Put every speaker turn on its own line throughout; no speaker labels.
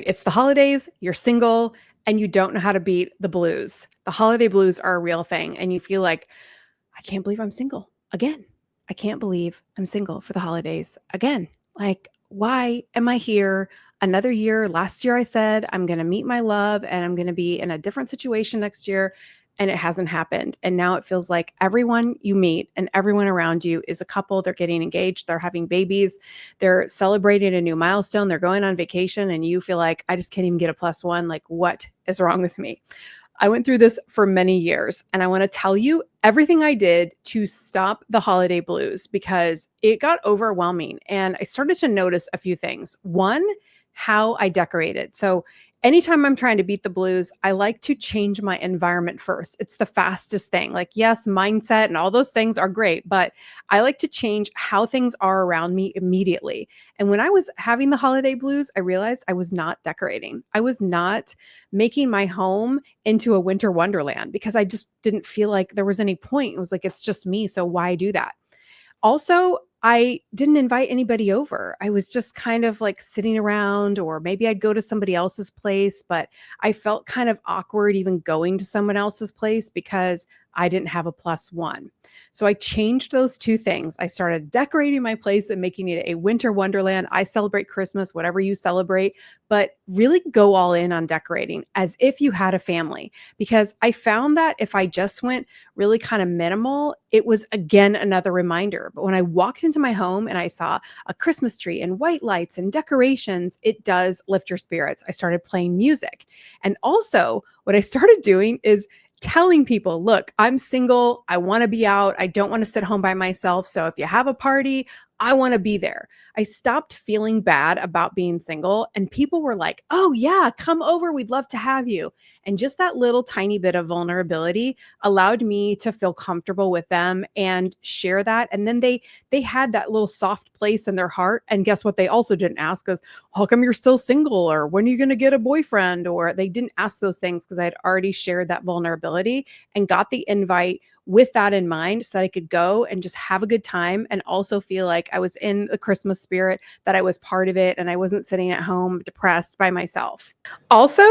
It's the holidays, you're single, and you don't know how to beat the blues. The holiday blues are a real thing, and you feel like, I can't believe I'm single again. I can't believe I'm single for the holidays again. Like, why am I here another year? Last year, I said I'm going to meet my love and I'm going to be in a different situation next year. And it hasn't happened. And now it feels like everyone you meet and everyone around you is a couple. They're getting engaged, they're having babies, they're celebrating a new milestone, they're going on vacation. And you feel like, I just can't even get a plus one. Like, what is wrong with me? I went through this for many years, and I want to tell you everything I did to stop the holiday blues because it got overwhelming. And I started to notice a few things. One, how I decorated. So, anytime I'm trying to beat the blues, I like to change my environment first. It's the fastest thing. Like, yes, mindset and all those things are great, but I like to change how things are around me immediately. And when I was having the holiday blues, I realized I was not decorating. I was not making my home into a winter wonderland because I just didn't feel like there was any point. It was like, it's just me. So why do that? Also, I didn't invite anybody over. I was just kind of like sitting around, or maybe I'd go to somebody else's place, but I felt kind of awkward even going to someone else's place because I didn't have a plus one. So I changed those two things. I started decorating my place and making it a winter wonderland. I celebrate Christmas, whatever you celebrate, but really go all in on decorating as if you had a family. Because I found that if I just went really kind of minimal, it was again another reminder. But when I walked into my home and I saw a Christmas tree and white lights and decorations, it does lift your spirits. I started playing music. And also, what I started doing is telling people, look, I'm single. I want to be out. I don't want to sit home by myself. So if you have a party, I want to be there. I stopped feeling bad about being single, and people were like, oh, yeah, come over. We'd love to have you. And just that little tiny bit of vulnerability allowed me to feel comfortable with them and share that. And then they had that little soft place in their heart. And guess what? They also didn't ask us, how come you're still single? Or when are you going to get a boyfriend? Or they didn't ask those things because I had already shared that vulnerability and got the invite with that in mind so that I could go and just have a good time and also feel like I was in the Christmas spirit, that I was part of it and I wasn't sitting at home depressed by myself. Also,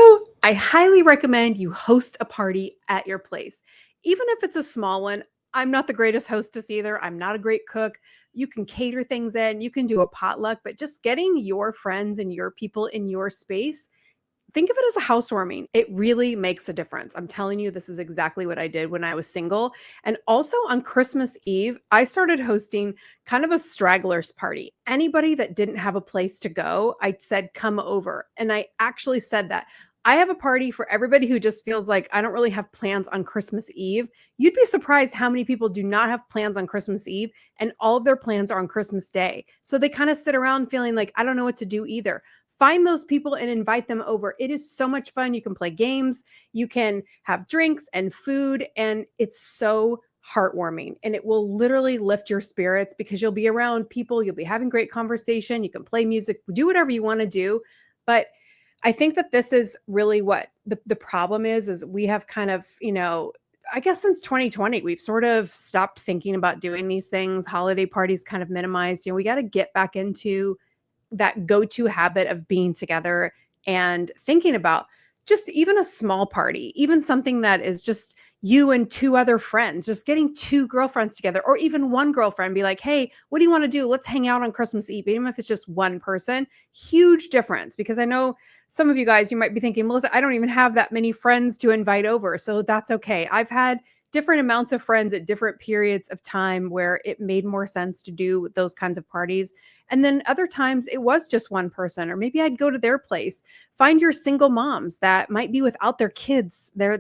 I highly recommend you host a party at your place. Even if it's a small one, I'm not the greatest hostess either. I'm not a great cook. You can cater things in, you can do a potluck, but just getting your friends and your people in your space, think of it as a housewarming. It really makes a difference. I'm telling you, this is exactly what I did when I was single. And also on Christmas Eve, I started hosting kind of a stragglers party. Anybody that didn't have a place to go, I said, come over. And I actually said that. I have a party for everybody who just feels like I don't really have plans on Christmas Eve. You'd be surprised how many people do not have plans on Christmas Eve and all of their plans are on Christmas Day. So they kind of sit around feeling like, I don't know what to do either. Find those people and invite them over. It is so much fun. You can play games, you can have drinks and food, and it's so heartwarming. And it will literally lift your spirits because you'll be around people, you'll be having great conversation, you can play music, do whatever you want to do. But I think that this is really what the problem is we have kind of, I guess since 2020, we've sort of stopped thinking about doing these things. Holiday parties kind of minimized. We got to get back into that go-to habit of being together and thinking about just even a small party, even something that is just you and two other friends, just getting two girlfriends together, or even one girlfriend, be like, hey, what do you want to do? Let's hang out on Christmas Eve, even if it's just one person. Huge difference, because I know some of you guys, you might be thinking, Melissa, I don't even have that many friends to invite over. So that's okay. I've had different amounts of friends at different periods of time where it made more sense to do those kinds of parties. And then other times it was just one person, or maybe I'd go to their place. Find your single moms that might be without their kids. Their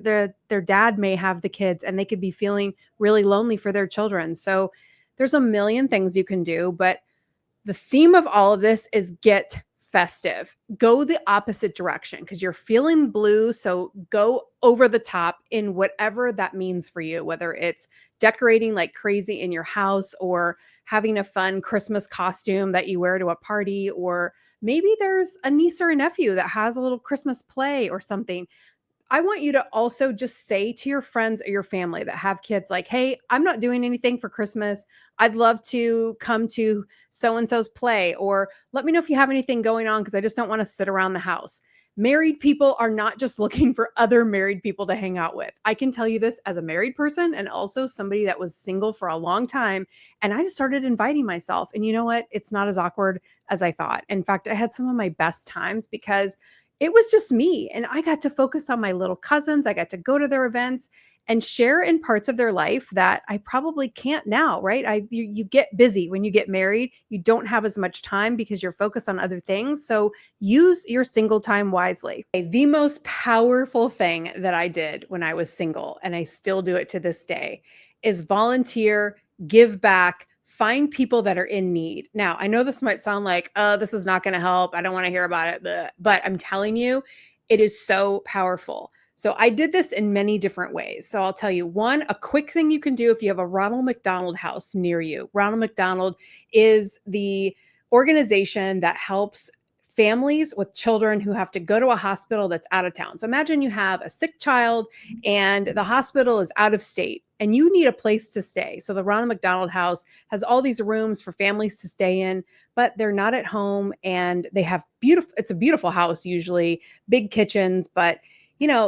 dad may have the kids and they could be feeling really lonely for their children. So there's a million things you can do, but the theme of all of this is get festive. Go the opposite direction because you're feeling blue. So go over the top in whatever that means for you, whether it's decorating like crazy in your house or having a fun Christmas costume that you wear to a party, or maybe there's a niece or a nephew that has a little Christmas play or something. I want you to also just say to your friends or your family that have kids, like, hey, I'm not doing anything for Christmas. I'd love to come to so-and-so's play, or let me know if you have anything going on because I just don't want to sit around the house. Married people are not just looking for other married people to hang out with. I can tell you this as a married person and also somebody that was single for a long time. And I just started inviting myself. And you know what? It's not as awkward as I thought. In fact, I had some of my best times because it was just me. And I got to focus on my little cousins. I got to go to their events and share in parts of their life that I probably can't now, right? You get busy when you get married. You don't have as much time because you're focused on other things. So use your single time wisely. The most powerful thing that I did when I was single, and I still do it to this day, is volunteer, give back, find people that are in need. Now, I know this might sound like, oh, this is not going to help. I don't want to hear about it. But I'm telling you, it is so powerful. So I did this in many different ways. So I'll tell you one, a quick thing you can do if you have a Ronald McDonald House near you. Ronald McDonald is the organization that helps families with children who have to go to a hospital that's out of town. So imagine you have a sick child and the hospital is out of state and you need a place to stay. So the Ronald McDonald House has all these rooms for families to stay in, but they're not at home and they have it's a beautiful house, usually big kitchens, but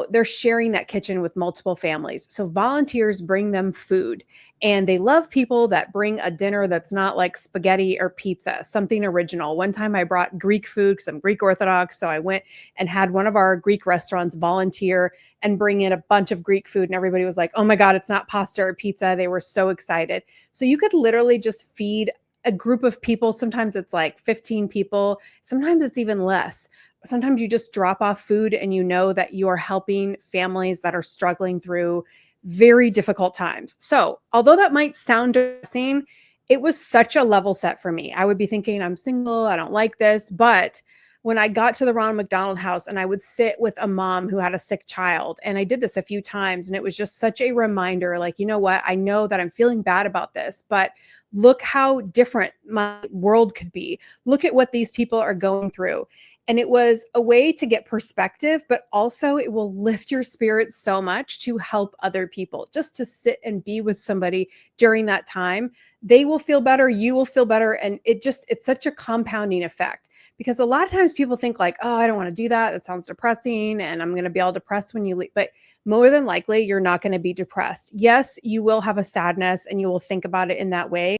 they're sharing that kitchen with multiple families. So volunteers bring them food and they love people that bring a dinner that's not like spaghetti or pizza, something original. One time I brought Greek food because I'm Greek Orthodox. So I went and had one of our Greek restaurants volunteer and bring in a bunch of Greek food. And everybody was like, oh my God, it's not pasta or pizza. They were so excited. So you could literally just feed a group of people. Sometimes it's like 15 people. Sometimes it's even less. Sometimes you just drop off food and you know that you are helping families that are struggling through very difficult times. So, although that might sound depressing, it was such a level set for me. I would be thinking, I'm single, I don't like this. But when I got to the Ronald McDonald House and I would sit with a mom who had a sick child, and I did this a few times, and it was just such a reminder like, you know what? I know that I'm feeling bad about this, but look how different my world could be. Look at what these people are going through. And it was a way to get perspective, but also it will lift your spirits so much to help other people. Just to sit and be with somebody during that time, they will feel better, you will feel better. And it's such a compounding effect because a lot of times people think like, oh, I don't want to do that. That sounds depressing and I'm going to be all depressed when you leave. But more than likely, you're not going to be depressed. Yes, you will have a sadness and you will think about it in that way.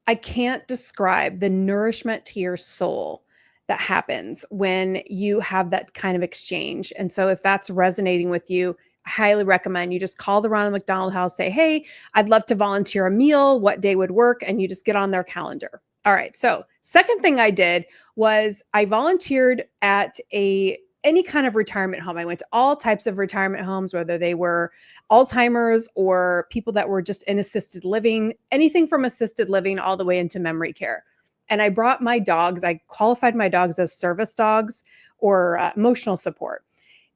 I can't describe the nourishment to your soul that happens when you have that kind of exchange. And so if that's resonating with you, I highly recommend you just call the Ronald McDonald House, say, hey, I'd love to volunteer a meal. What day would work? And you just get on their calendar. All right. So second thing I did was I volunteered at any kind of retirement home. I went to all types of retirement homes, whether they were Alzheimer's or people that were just in assisted living, anything from assisted living all the way into memory care. And I brought my dogs. I qualified my dogs as service dogs or emotional support.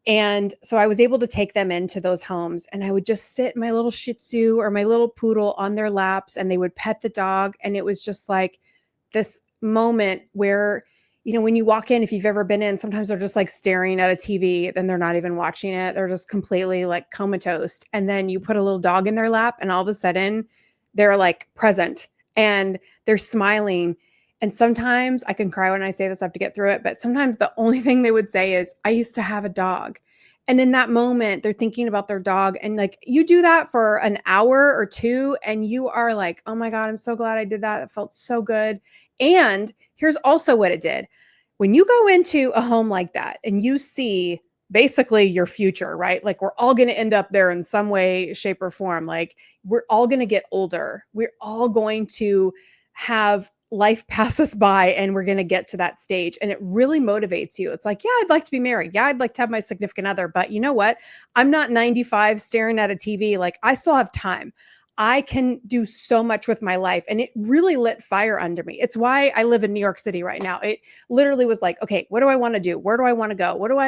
And so I was able to take them into those homes and I would just sit my little Shih Tzu or my little poodle on their laps and they would pet the dog. And it was just like this moment where, when you walk in, if you've ever been in, sometimes they're just like staring at a TV, then they're not even watching it. They're just completely like comatose. And then you put a little dog in their lap and all of a sudden they're like present and they're smiling. And sometimes I can cry when I say this, I have to get through it. But sometimes the only thing they would say is, I used to have a dog. And in that moment, they're thinking about their dog. And like you do that for an hour or two, and you are like, oh my God, I'm so glad I did that. It felt so good. And here's also what it did. When you go into a home like that and you see basically your future, right? Like we're all going to end up there in some way, shape, or form. Like we're all going to get older. We're all going to have life pass us by and we're going to get to that stage. And it really motivates you. It's like, yeah, I'd like to be married. Yeah, I'd like to have my significant other. But you know what? I'm not 95 staring at a TV. Like I still have time. I can do so much with my life. And it really lit fire under me. It's why I live in New York City right now. It literally was like, okay, what do I want to do? Where do I want to go? What do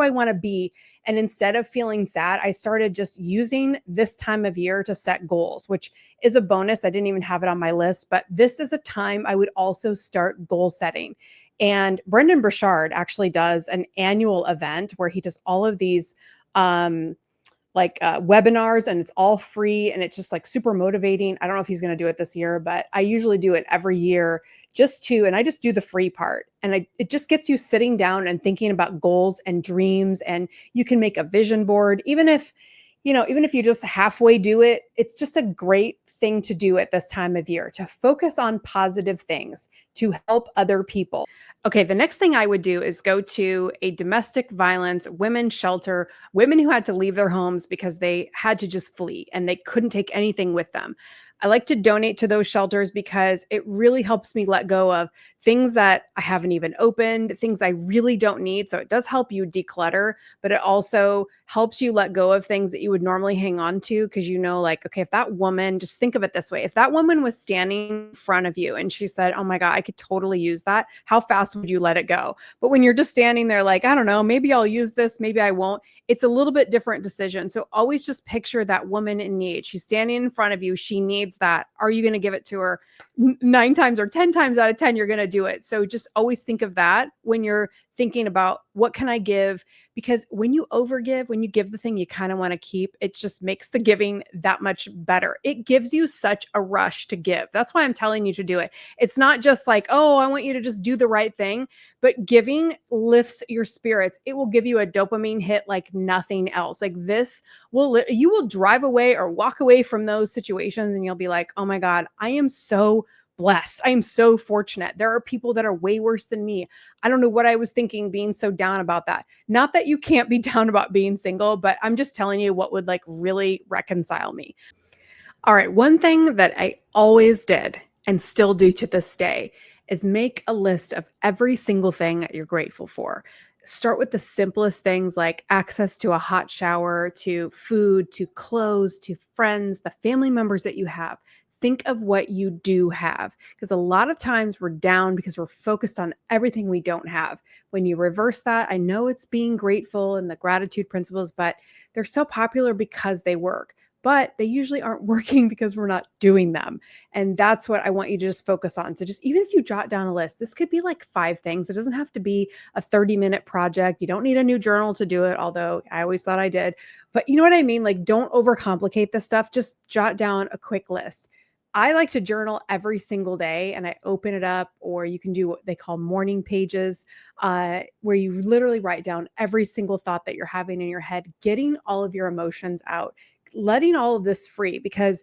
I want to be? And instead of feeling sad, I started just using this time of year to set goals, which is a bonus. I didn't even have it on my list, but this is a time I would also start goal setting. And Brendan Burchard actually does an annual event where he does all of these webinars, and it's all free and it's just like super motivating. I don't know if he's going to do it this year, but I usually do it every year and I just do the free part. And it just gets you sitting down and thinking about goals and dreams. And you can make a vision board, even if you just halfway do it, it's just a great thing to do at this time of year, to focus on positive things, to help other people. Okay, the next thing I would do is go to a domestic violence women's shelter, women who had to leave their homes because they had to just flee and they couldn't take anything with them. I like to donate to those shelters because it really helps me let go of things that I haven't even opened, things I really don't need. So it does help you declutter, but it also helps you let go of things that you would normally hang on to, because like, okay, if that woman, just think of it this way, if that woman was standing in front of you and she said, oh my God, I could totally use that, how fast would you let it go? But when you're just standing there like, I don't know, maybe I'll use this, maybe I won't, it's a little bit different decision. So always just picture that woman in need. She's standing in front of you. She needs that. Are you going to give it to her? 9 times or 10 times out of 10, you're going to do it. So just always think of that when you're thinking about what can I give? Because when you overgive, when you give the thing you kind of want to keep, it just makes the giving that much better. It gives you such a rush to give. That's why I'm telling you to do it. It's not just like, oh, I want you to just do the right thing, but giving lifts your spirits. It will give you a dopamine hit like nothing else. Like you will drive away or walk away from those situations and you'll be like, oh my God, I am so blessed. I am so fortunate. There are people that are way worse than me. I don't know what I was thinking being so down about that. Not that you can't be down about being single, but I'm just telling you what would like really reconcile me. All right, one thing that I always did and still do to this day is make a list of every single thing that you're grateful for. Start with the simplest things like access to a hot shower, to food, to clothes, to friends, the family members that you have. Think of what you do have, because a lot of times we're down because we're focused on everything we don't have. When you reverse that, I know it's being grateful and the gratitude principles, but they're so popular because they work. But they usually aren't working because we're not doing them. And that's what I want you to just focus on. So just even if you jot down a list, this could be like 5 things. It doesn't have to be a 30-minute project. You don't need a new journal to do it, although I always thought I did. But you know what I mean? Like, don't overcomplicate this stuff. Just jot down a quick list. I like to journal every single day, and I open it up, or you can do what they call morning pages, where you literally write down every single thought that you're having in your head, getting all of your emotions out, letting all of this free, because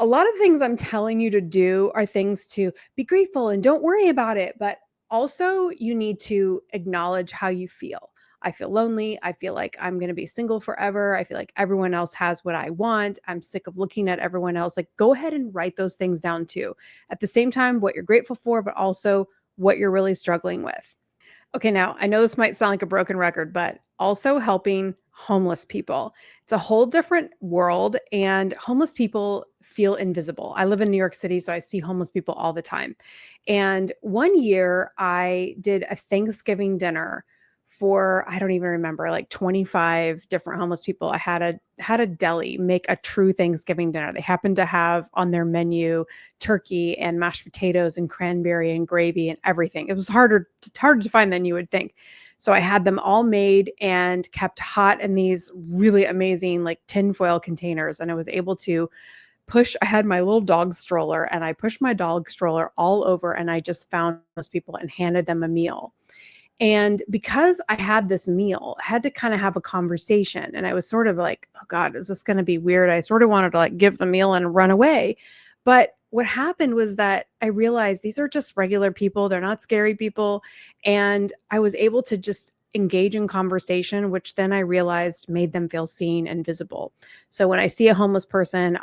a lot of things I'm telling you to do are things to be grateful and don't worry about it. But also, you need to acknowledge how you feel. I feel lonely. I feel like I'm going to be single forever. I feel like everyone else has what I want. I'm sick of looking at everyone else. Like, go ahead and write those things down too. At the same time, what you're grateful for, but also what you're really struggling with. Okay, now I know this might sound like a broken record, but also helping homeless people. It's a whole different world, and homeless people feel invisible. I live in New York City, so I see homeless people all the time. And one year I did a Thanksgiving dinner for, I don't even remember, like 25 different homeless people. I had a deli make a true Thanksgiving dinner. They happened to have on their menu turkey and mashed potatoes and cranberry and gravy and everything. It was harder to find than you would think. So I had them all made and kept hot in these really amazing like tinfoil containers. And I was able to I had my little dog stroller, and I pushed my dog stroller all over, and I just found those people and handed them a meal. And because I had this meal, I had to kind of have a conversation. And I was sort of like, oh God, is this going to be weird? I sort of wanted to like give the meal and run away. But what happened was that I realized these are just regular people. They're not scary people. And I was able to just engage in conversation, which then I realized made them feel seen and visible. So when I see a homeless person,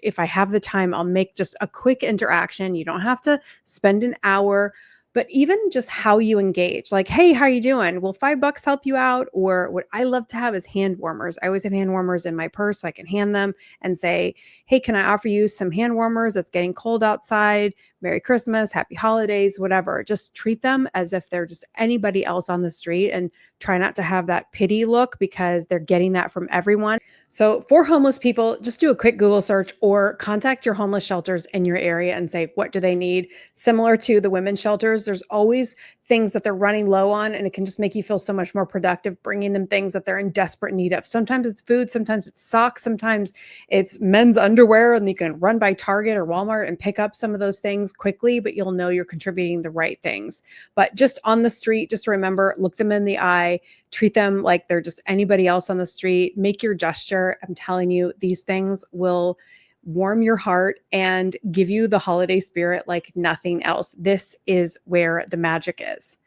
if I have the time, I'll make just a quick interaction. You don't have to spend an hour. But even just how you engage, like, hey, how are you doing? Will $5 help you out? Or what I love to have is hand warmers. I always have hand warmers in my purse, so I can hand them and say, hey, can I offer you some hand warmers? It's getting cold outside. Merry Christmas, Happy Holidays, whatever. Just treat them as if they're just anybody else on the street and try not to have that pity look because they're getting that from everyone. So, for homeless people, just do a quick Google search or contact your homeless shelters in your area and say, what do they need? Similar to the women's shelters, there's always things that they're running low on, and it can just make you feel so much more productive bringing them things that they're in desperate need of. Sometimes it's food, sometimes it's socks, sometimes it's men's underwear, and you can run by Target or Walmart and pick up some of those things quickly, but you'll know you're contributing the right things. But just on the street, just remember, look them in the eye, treat them like they're just anybody else on the street, make your gesture. I'm telling you, these things will warm your heart and give you the holiday spirit like nothing else. This is where the magic is.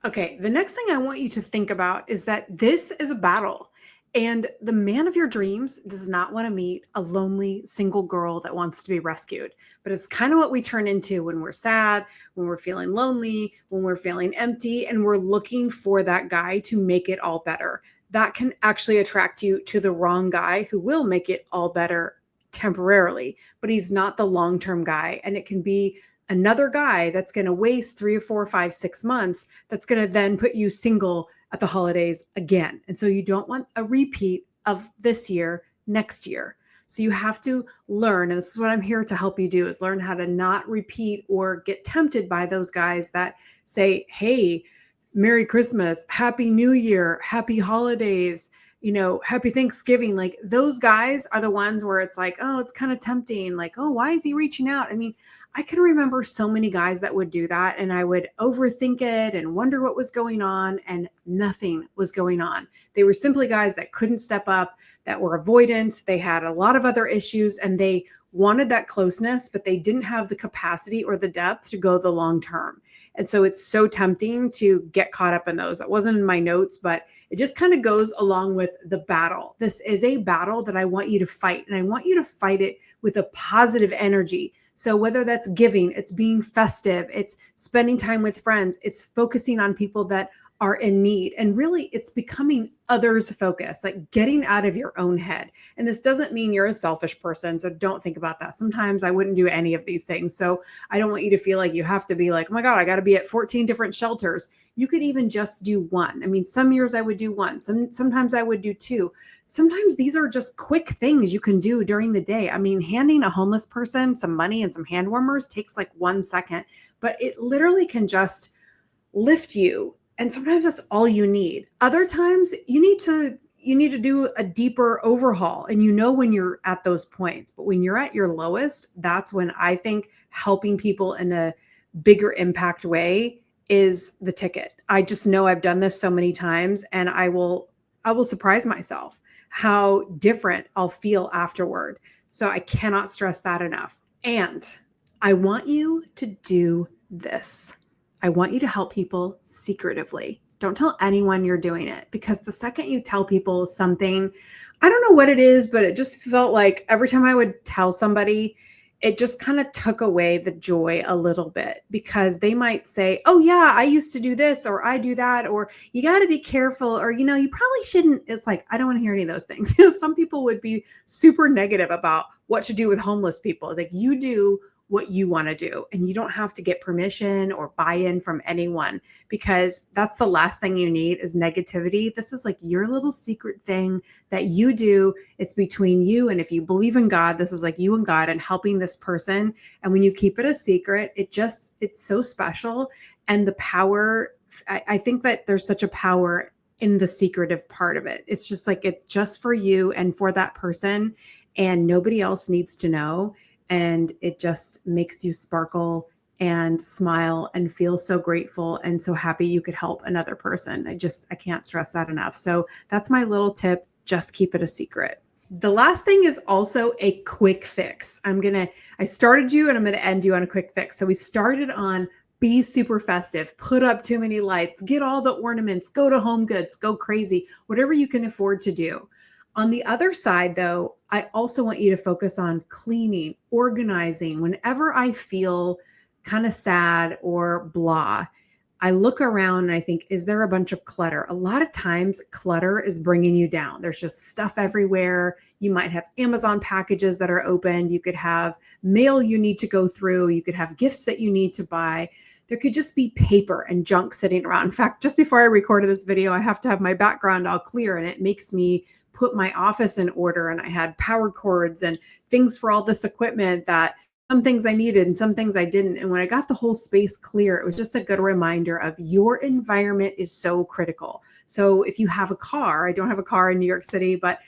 Okay, the next thing I want you to think about is that this is a battle. And the man of your dreams does not want to meet a lonely single girl that wants to be rescued. But it's kind of what we turn into when we're sad, when we're feeling lonely, when we're feeling empty, and we're looking for that guy to make it all better. That can actually attract you to the wrong guy who will make it all better temporarily, but he's not the long-term guy. And it can be another guy that's going to waste 3 or 4 or 5, 6 months that's going to then put you single at the holidays again. And so you don't want a repeat of this year next year. So you have to learn, and this is what I'm here to help you do, is learn how to not repeat or get tempted by those guys that say, hey, Merry Christmas, Happy New Year, Happy Holidays, Happy Thanksgiving. Like, those guys are the ones where it's like, oh, it's kind of tempting. Like, oh, why is he reaching out? I mean, I can remember so many guys that would do that, and I would overthink it and wonder what was going on, and nothing was going on. They were simply guys that couldn't step up, that were avoidant. They had a lot of other issues, and they wanted that closeness, but they didn't have the capacity or the depth to go the long term. And so it's so tempting to get caught up in those. That wasn't in my notes, but it just kind of goes along with the battle. This is a battle that I want you to fight, and I want you to fight it with a positive energy. So whether that's giving, it's being festive, it's spending time with friends, it's focusing on people that are in need. And really, it's becoming others focused, like getting out of your own head. And this doesn't mean you're a selfish person, so don't think about that. Sometimes I wouldn't do any of these things. So I don't want you to feel like you have to be like, oh my God, I got to be at 14 different shelters. You could even just do one. I mean, some years I would do one. Sometimes I would do two. Sometimes these are just quick things you can do during the day. I mean, handing a homeless person some money and some hand warmers takes like 1 second, but it literally can just lift you. And sometimes that's all you need. Other times you need to do a deeper overhaul, and when you're at those points. But when you're at your lowest, that's when I think helping people in a bigger impact way is the ticket. I just know I've done this so many times, and I will surprise myself how different I'll feel afterward. So I cannot stress that enough. And I want you to do this. I want you to help people secretively. Don't tell anyone you're doing it, because the second you tell people something, I don't know what it is, but it just felt like every time I would tell somebody, it just kind of took away the joy a little bit, because they might say, oh yeah, I used to do this, or I do that, or you got to be careful, or, you probably shouldn't. It's like, I don't want to hear any of those things. Some people would be super negative about what to do with homeless people. Like, you do what you want to do, and you don't have to get permission or buy-in from anyone, because that's the last thing you need is negativity. This is like your little secret thing that you do. It's between you, and if you believe in God, this is like you and God and helping this person. And when you keep it a secret, it's so special. And the power, I think that there's such a power in the secretive part of it. It's just like, it's just for you and for that person, and nobody else needs to know. And it just makes you sparkle and smile and feel so grateful and so happy you could help another person. I can't stress that enough. So that's my little tip. Just keep it a secret. The last thing is also a quick fix. I started you and I'm going to end you on a quick fix. So we started on be super festive, put up too many lights, get all the ornaments, go to Home Goods, go crazy, whatever you can afford to do. On the other side, though, I also want you to focus on cleaning, organizing. Whenever I feel kind of sad or blah, I look around and I think, is there a bunch of clutter? A lot of times, clutter is bringing you down. There's just stuff everywhere. You might have Amazon packages that are open. You could have mail you need to go through. You could have gifts that you need to buy. There could just be paper and junk sitting around. In fact, just before I recorded this video, I have to have my background all clear, and it makes me put my office in order. And I had power cords and things for all this equipment that some things I needed and some things I didn't. And when I got the whole space clear, it was just a good reminder of your environment is so critical. So if you have a car, I don't have a car in New York City, but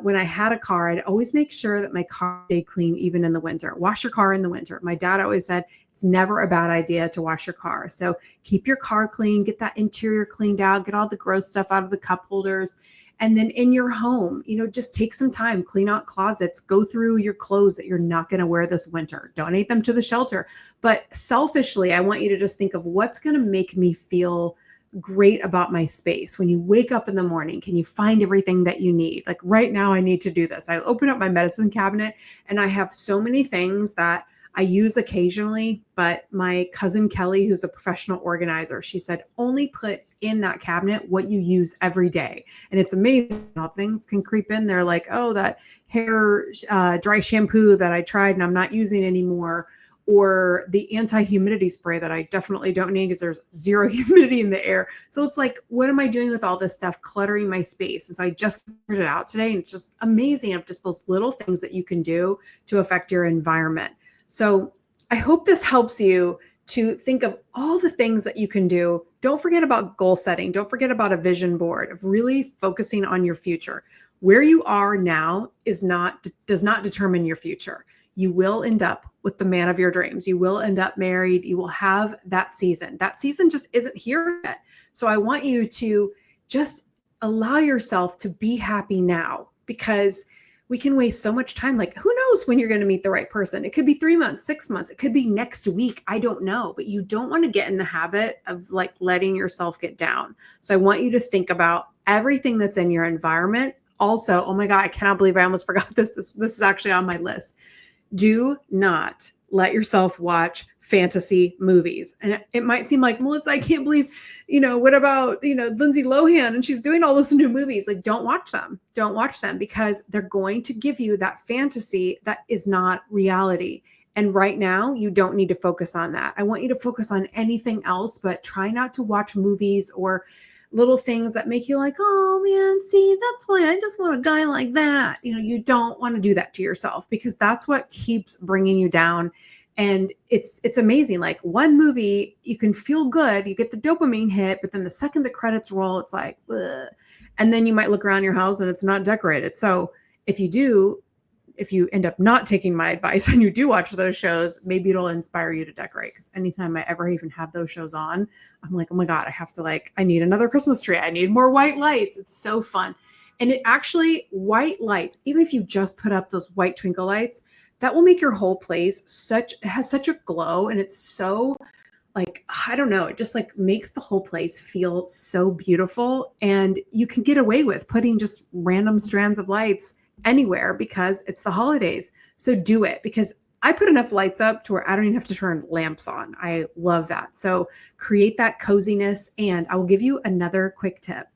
when I had a car, I'd always make sure that my car stayed clean, even in the winter. Wash your car in the winter. My dad always said it's never a bad idea to wash your car. So keep your car clean, get that interior cleaned out, get all the gross stuff out of the cup holders. And then in your home, just take some time, clean out closets, go through your clothes that you're not going to wear this winter, donate them to the shelter. But selfishly, I want you to just think of what's going to make me feel great about my space. When you wake up in the morning, can you find everything that you need? Like right now, I need to do this. I open up my medicine cabinet and I have so many things that I use occasionally, but my cousin Kelly, who's a professional organizer, she said, only put in that cabinet what you use every day. And it's amazing how things can creep in there, like, oh, that hair dry shampoo that I tried and I'm not using anymore, or the anti-humidity spray that I definitely don't need because there's zero humidity in the air. So it's like, what am I doing with all this stuff, cluttering my space? And so I just figured it out today, and it's just amazing of just those little things that you can do to affect your environment. So I hope this helps you to think of all the things that you can do. Don't forget about goal setting. Don't forget about a vision board of really focusing on your future. Where you are now does not determine your future. You will end up with the man of your dreams. You will end up married. You will have that season. That season just isn't here yet. So I want you to just allow yourself to be happy now, because we can waste so much time. Like, who knows when you're going to meet the right person? It could be 3 months, 6 months. It could be next week. I don't know. But you don't want to get in the habit of like letting yourself get down. So I want you to think about everything that's in your environment. Also, oh my God, I cannot believe I almost forgot this. This is actually on my list. Do not let yourself watch fantasy movies. And it might seem like, Melissa, I can't believe, what about, Lindsay Lohan and she's doing all those new movies. Like, don't watch them. Don't watch them, because they're going to give you that fantasy that is not reality. And right now, you don't need to focus on that. I want you to focus on anything else, but try not to watch movies or little things that make you like, oh man, see, that's why I just want a guy like that. You don't want to do that to yourself, because that's what keeps bringing you down. And it's amazing. Like, one movie, you can feel good, you get the dopamine hit, but then the second the credits roll, it's like, ugh. And then you might look around your house and it's not decorated. So if you end up not taking my advice and you do watch those shows, maybe it'll inspire you to decorate. Because anytime I ever even have those shows on, I'm like, oh my God, I need another Christmas tree. I need more white lights. It's so fun. And it actually, white lights, even if you just put up those white twinkle lights, that will make your whole place has such a glow. And it's so like, I don't know, it just like makes the whole place feel so beautiful. And you can get away with putting just random strands of lights anywhere because it's the holidays. So do it, because I put enough lights up to where I don't even have to turn lamps on. I love that. So create that coziness. And I will give you another quick tip.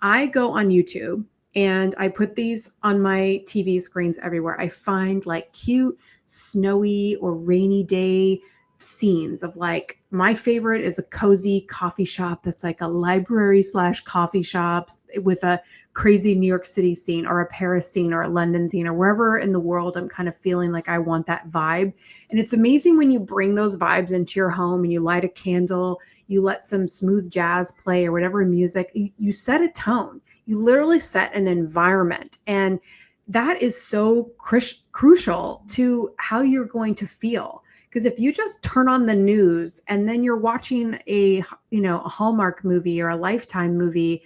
I go on YouTube and I put these on my TV screens everywhere. I find like cute, snowy or rainy day scenes of, like, my favorite is a cozy coffee shop that's like a library / coffee shop with a crazy New York City scene, or a Paris scene, or a London scene, or wherever in the world I'm kind of feeling like I want that vibe. And it's amazing when you bring those vibes into your home and you light a candle, you let some smooth jazz play or whatever music, you set a tone. You literally set an environment. And that is so crucial to how you're going to feel. Because if you just turn on the news and then you're watching a Hallmark movie or a Lifetime movie,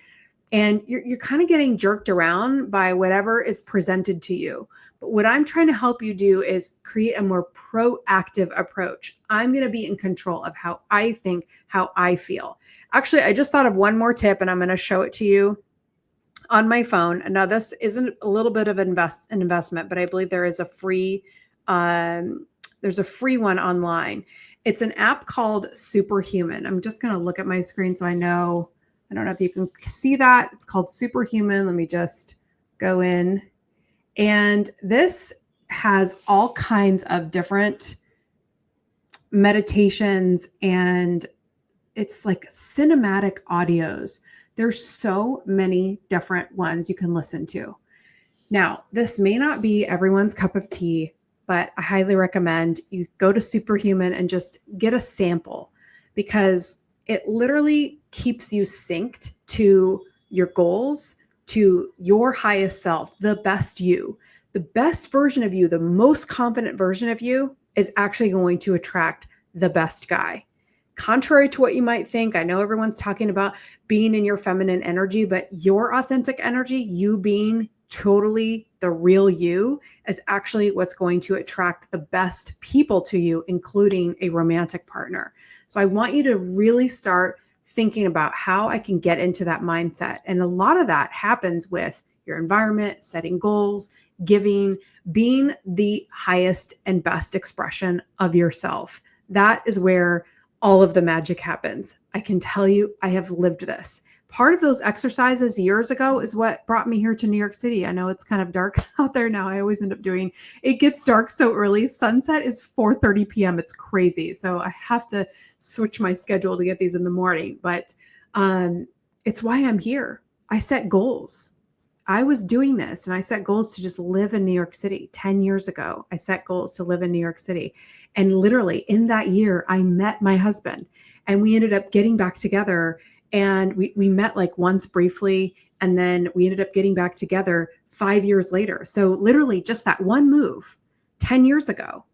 and you're kind of getting jerked around by whatever is presented to you. But what I'm trying to help you do is create a more proactive approach. I'm going to be in control of how I think, how I feel. Actually, I just thought of one more tip, and I'm going to show it to you on my phone. Now, this isn't a little bit of an investment, but I believe there is a free there's a free one online. It's an app called Superhuman. I'm just going to look at my screen so I know. I don't know if you can see that. It's called Superhuman. Let me just go in. And this has all kinds of different meditations, and it's like cinematic audios. There's so many different ones you can listen to. Now, this may not be everyone's cup of tea, but I highly recommend you go to Superhuman and just get a sample, because it literally keeps you synced to your goals, to your highest self, the best you. The best version of you, the most confident version of you is actually going to attract the best guy. Contrary to what you might think, I know everyone's talking about being in your feminine energy, but your authentic energy, you being totally the real you, is actually what's going to attract the best people to you, including a romantic partner. So I want you to really start thinking about how I can get into that mindset. And a lot of that happens with your environment, setting goals, giving, being the highest and best expression of yourself. That is where all of the magic happens. I can tell you, I have lived this. Part of those exercises years ago is what brought me here to New York City. I know it's kind of dark out there now. I always end up doing, it gets dark so early. Sunset is 4:30 p.m. It's crazy. So I have to switch my schedule to get these in the morning, but it's why I'm here. I set goals. I was doing this and I set goals to just live in New York City 10 years ago. I set goals to live in New York City. And literally in that year, I met my husband and we ended up getting back together. And we met like once briefly, and then we ended up getting back together 5 years later. So literally just that one move 10 years ago,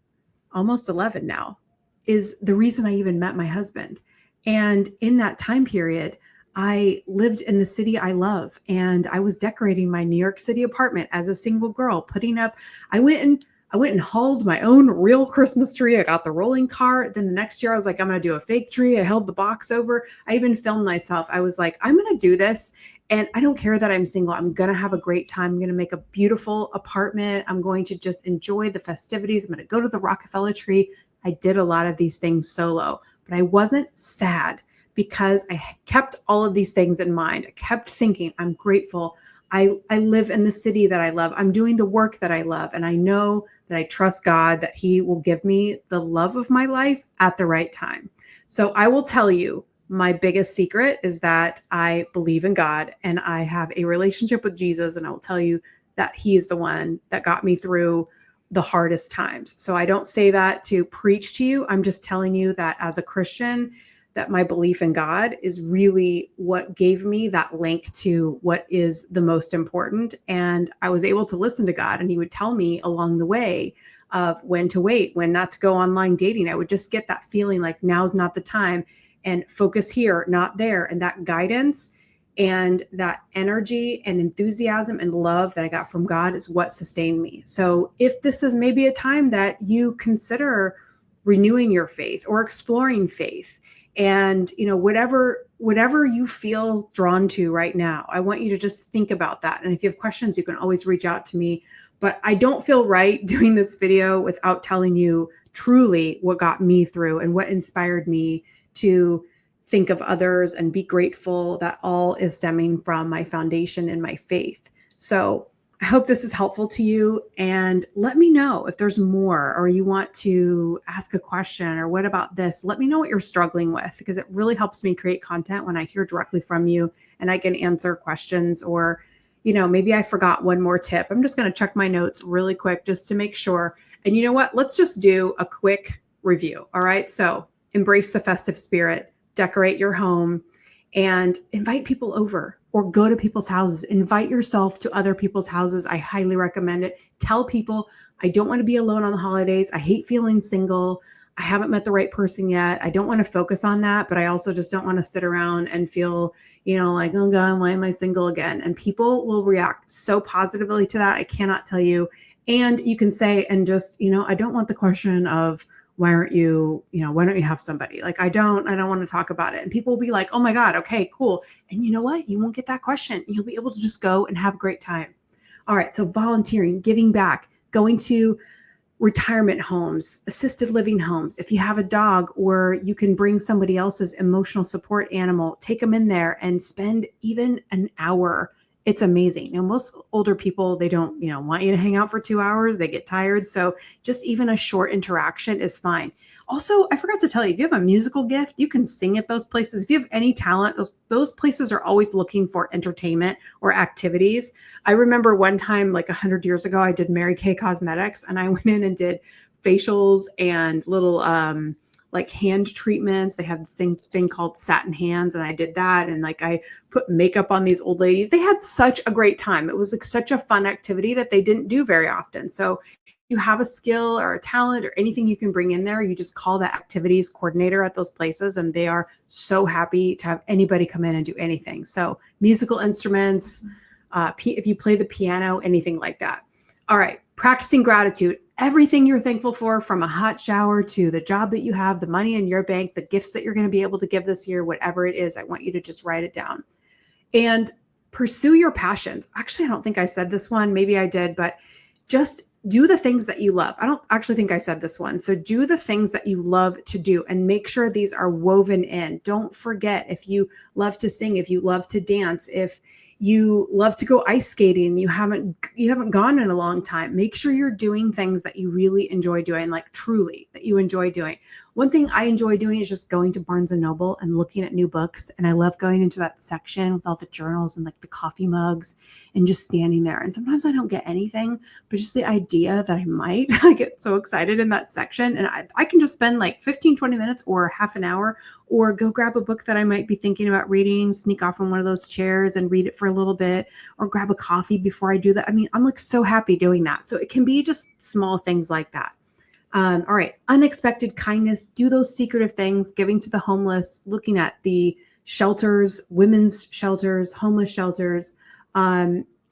almost 11 now, is the reason I even met my husband. And in that time period, I lived in the city I love, and I was decorating my New York City apartment as a single girl, putting up, I went and hauled my own real Christmas tree. I got the rolling cart. Then the next year I was like, I'm going to do a fake tree. I held the box over. I even filmed myself. I was like, I'm going to do this. And I don't care that I'm single. I'm going to have a great time. I'm going to make a beautiful apartment. I'm going to just enjoy the festivities. I'm going to go to the Rockefeller tree. I did a lot of these things solo, but I wasn't sad because I kept all of these things in mind. I kept thinking, I'm grateful. I live in the city that I love. I'm doing the work that I love. And I know that I trust God that He will give me the love of my life at the right time. So I will tell you, my biggest secret is that I believe in God and I have a relationship with Jesus. And I will tell you that He is the one that got me through the hardest times. So I don't say that to preach to you. I'm just telling you that as a Christian, that my belief in God is really what gave me that link to what is the most important. And I was able to listen to God, and He would tell me along the way of when to wait, when not to go online dating. I would just get that feeling like now's not the time, and focus here, not there. And that guidance and that energy and enthusiasm and love that I got from God is what sustained me. So if this is maybe a time that you consider renewing your faith or exploring faith, and, whatever you feel drawn to right now, I want you to just think about that. And if you have questions, you can always reach out to me. But I don't feel right doing this video without telling you truly what got me through and what inspired me to think of others and be grateful. That all is stemming from my foundation and my faith. So I hope this is helpful to you, and let me know if there's more or you want to ask a question or what about this. Let me know what you're struggling with, because it really helps me create content when I hear directly from you and I can answer questions. Or, maybe I forgot one more tip. I'm just going to check my notes really quick just to make sure. And you know what? Let's just do a quick review. All right. So embrace the festive spirit, decorate your home, and invite people over, or go to people's houses. Invite yourself to other people's houses. I highly recommend it. Tell people, I don't want to be alone on the holidays. I hate feeling single. I haven't met the right person yet. I don't want to focus on that, but I also just don't want to sit around and feel, like, oh God, why am I single again? And people will react so positively to that. I cannot tell you. And you can say, and just, I don't want the question of, why don't you have somebody? Like, I don't want to talk about it. And people will be like, oh my God, okay, cool. And you know what? You won't get that question. You'll be able to just go and have a great time. All right. So volunteering, giving back, going to retirement homes, assisted living homes. If you have a dog, or you can bring somebody else's emotional support animal, take them in there and spend even an hour. It's amazing. And most older people, they don't, want you to hang out for 2 hours. They get tired. So just even a short interaction is fine. Also, I forgot to tell you, if you have a musical gift, you can sing at those places. If you have any talent, those places are always looking for entertainment or activities. I remember one time, like 100 years ago, I did Mary Kay Cosmetics, and I went in and did facials and little like hand treatments. They have this thing called satin hands, and I did that. And like I put makeup on these old ladies. They had such a great time. It was like such a fun activity that they didn't do very often. So you have a skill or a talent or anything you can bring in there, you just call the activities coordinator at those places, and they are so happy to have anybody come in and do anything. So musical instruments, if you play the piano, anything like that. All right, practicing gratitude. Everything you're thankful for, from a hot shower to the job that you have, the money in your bank, the gifts that you're going to be able to give this year, whatever it is, I want you to just write it down. And pursue your passions. Actually, I don't think I said this one. Maybe I did, but just do the things that you love. I don't actually think I said this one. So do the things that you love to do and make sure these are woven in. Don't forget, if you love to sing, if you love to dance, if you love to go ice skating, you haven't gone in a long time, make sure you're doing things that you really enjoy doing, like truly that you enjoy doing. One thing I enjoy doing is just going to Barnes and Noble and looking at new books. And I love going into that section with all the journals and like the coffee mugs and just standing there. And sometimes I don't get anything, but just the idea that I might, I get so excited in that section. And I can just spend like 15, 20 minutes or half an hour, or go grab a book that I might be thinking about reading, sneak off on one of those chairs and read it for a little bit, or grab a coffee before I do that. I mean, I'm like so happy doing that. So it can be just small things like that. All right. Unexpected kindness. Do those secretive things, giving to the homeless, looking at the shelters, women's shelters, homeless shelters,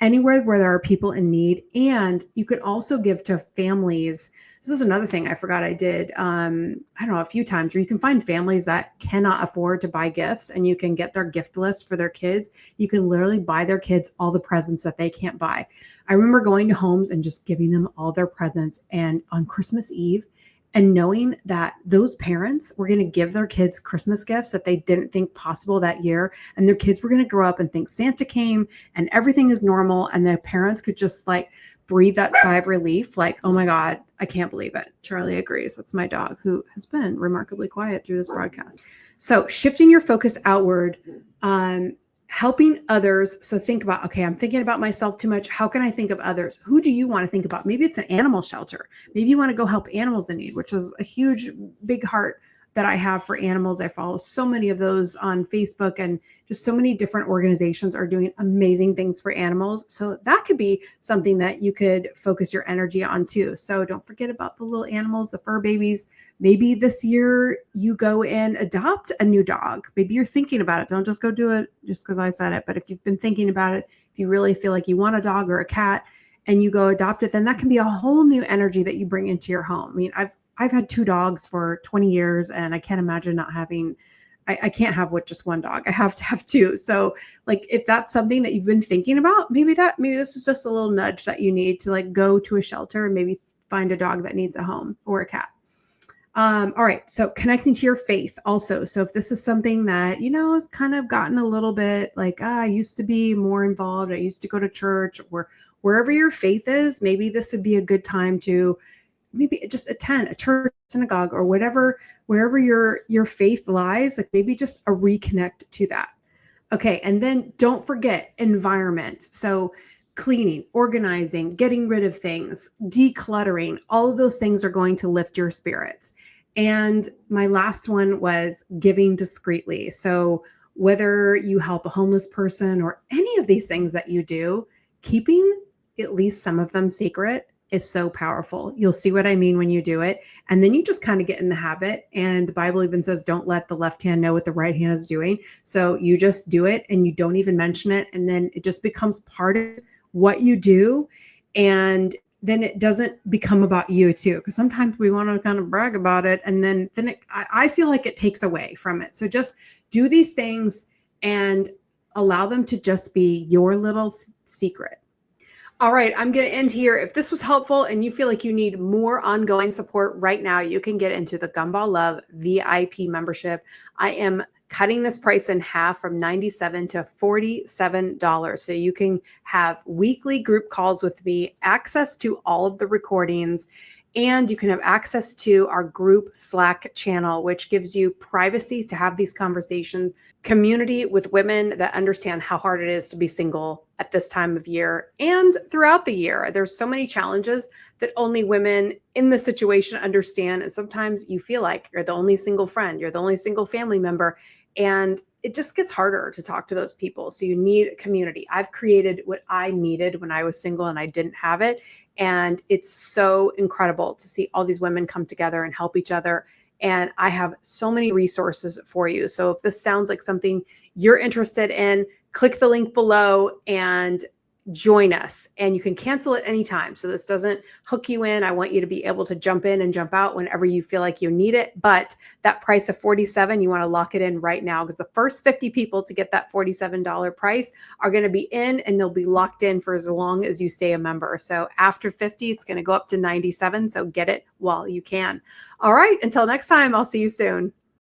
anywhere where there are people in need. And you could also give to families. This is another thing I forgot I did, I don't know, a few times, where you can find families that cannot afford to buy gifts, and you can get their gift list for their kids. You can literally buy their kids all the presents that they can't buy. I remember going to homes and just giving them all their presents, and on Christmas Eve, and knowing that those parents were going to give their kids Christmas gifts that they didn't think possible that year. And their kids were going to grow up and think Santa came and everything is normal. And their parents could just like breathe that sigh of relief. Like, oh my God, I can't believe it. Charlie agrees. That's my dog, who has been remarkably quiet through this broadcast. So shifting your focus outward, helping others. So think about, okay, I'm thinking about myself too much. How can I think of others? Who do you want to think about? Maybe it's an animal shelter. Maybe you want to go help animals in need, which is a huge, big heart that I have for animals. I follow so many of those on Facebook, and just so many different organizations are doing amazing things for animals. So that could be something that you could focus your energy on too. So don't forget about the little animals, the fur babies. Maybe this year you go and adopt a new dog. Maybe you're thinking about it. Don't just go do it just because I said it. But if you've been thinking about it, if you really feel like you want a dog or a cat and you go adopt it, then that can be a whole new energy that you bring into your home. I mean, I've had 2 dogs for 20 years, and I can't imagine not having, I can't have with just one dog. I have to have 2. So like, if that's something that you've been thinking about, maybe this is just a little nudge that you need to like go to a shelter and maybe find a dog that needs a home, or a cat. All right. So connecting to your faith also. So if this is something that, has kind of gotten a little bit like, I used to be more involved, I used to go to church, or wherever your faith is, maybe this would be a good time to maybe just attend a church, synagogue, or whatever, wherever your faith lies, like maybe just a reconnect to that. Okay. And then don't forget environment. So cleaning, organizing, getting rid of things, decluttering, all of those things are going to lift your spirits. And my last one was giving discreetly. So whether you help a homeless person or any of these things that you do, keeping at least some of them secret is so powerful. You'll see what I mean when you do it. And then you just kind of get in the habit. And the Bible even says, don't let the left hand know what the right hand is doing. So you just do it and you don't even mention it. And then it just becomes part of what you do. And then it doesn't become about you too. Because sometimes we want to kind of brag about it. And then I feel like it takes away from it. So just do these things and allow them to just be your little secret. All right, I'm going to end here. If this was helpful and you feel like you need more ongoing support right now, you can get into the Gumball Love VIP membership. I am cutting this price in half from $97 to $47. So you can have weekly group calls with me, access to all of the recordings, and you can have access to our group Slack channel, which gives you privacy to have these conversations, community with women that understand how hard it is to be single at this time of year and throughout the year. There's so many challenges that only women in the situation understand. And sometimes you feel like you're the only single friend, you're the only single family member, and it just gets harder to talk to those people. So you need a community. I've created what I needed when I was single and I didn't have it. And it's so incredible to see all these women come together and help each other. And I have so many resources for you. So if this sounds like something you're interested in, click the link below and join us. And you can cancel at any time. So this doesn't hook you in. I want you to be able to jump in and jump out whenever you feel like you need it. But that price of $47, you want to lock it in right now, because the first 50 people to get that $47 price are going to be in, and they'll be locked in for as long as you stay a member. So after 50, it's going to go up to 97. So get it while you can. All right. Until next time, I'll see you soon.